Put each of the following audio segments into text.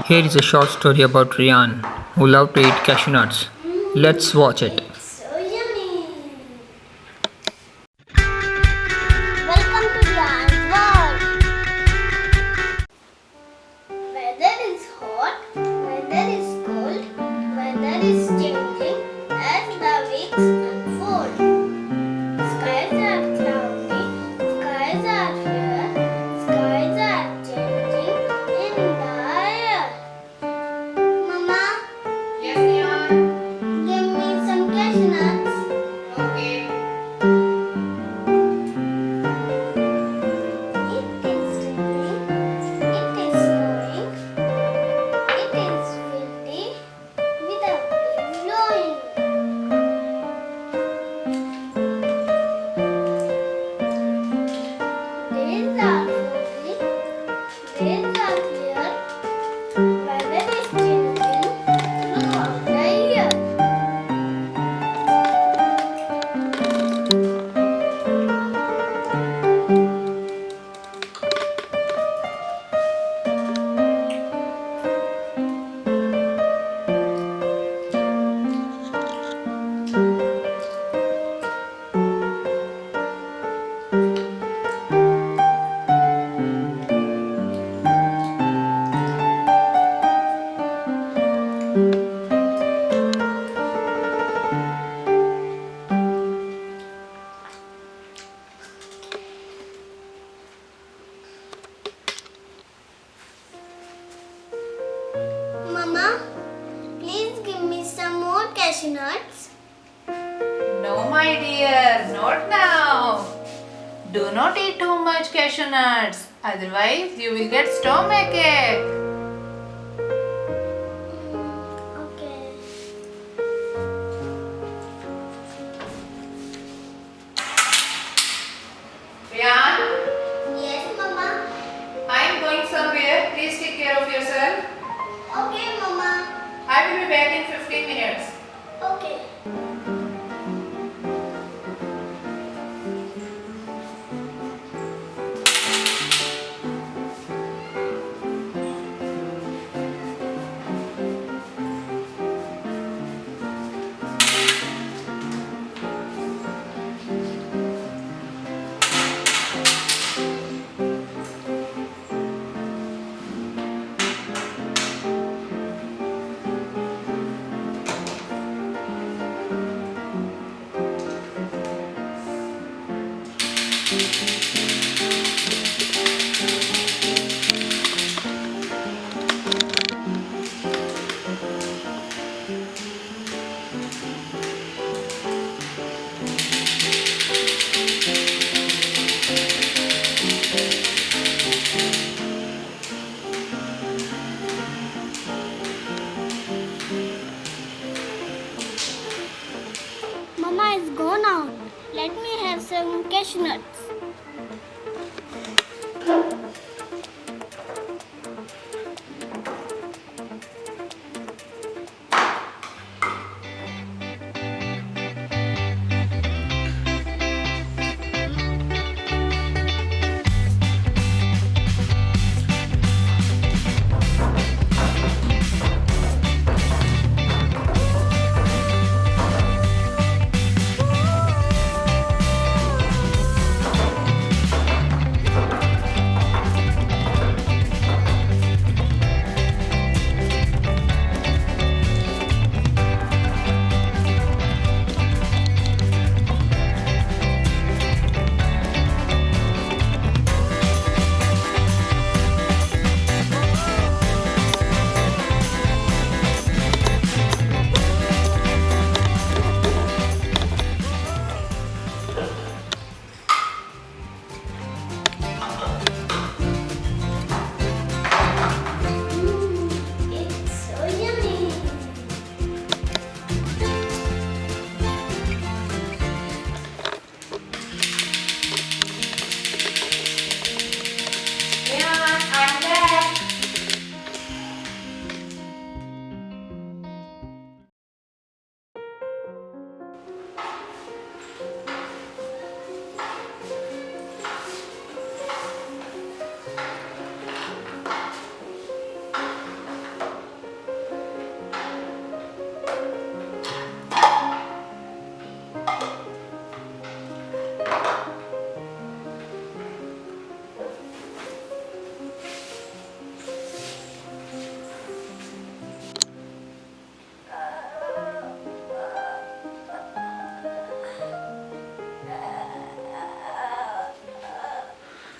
Here is a short story about Rian, who loved to eat cashew nuts. Let's watch it. So yummy! Welcome to Ryan's World. Weather is hot, weather is cold, weather is changing as the weeks unfold. Skies are cloudy, skies are fair, skies are changing in the air. Mama, Yes, Neon. give me some cashew nuts. Okay. It is raining, it is snowing, it is windy with a wind blowing. Days are foggy, days are clear, weather is changing throughout the year. Mama, please give me some more cashew nuts. No, my dear, not now. Do not eat too much cashew nuts, otherwise, you will get stomachache. Okay. Rian, Yes, Mama. I am going somewhere. Please take care of yourself. Okay, Mama. I will be back in 15 minutes. Okay. Mama is gone out. Let me have some cashew nuts.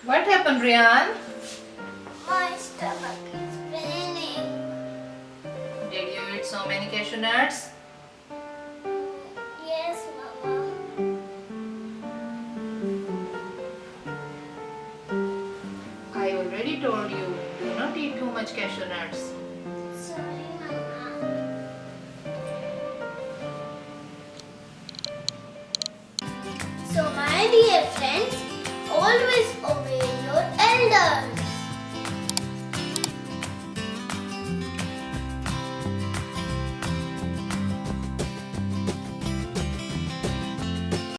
What happened, Rian? My stomach is paining. Did you eat so many cashew nuts? Yes, Mama. I already told you, do not eat too much cashew nuts. Sorry, Mama. So, my dear friends,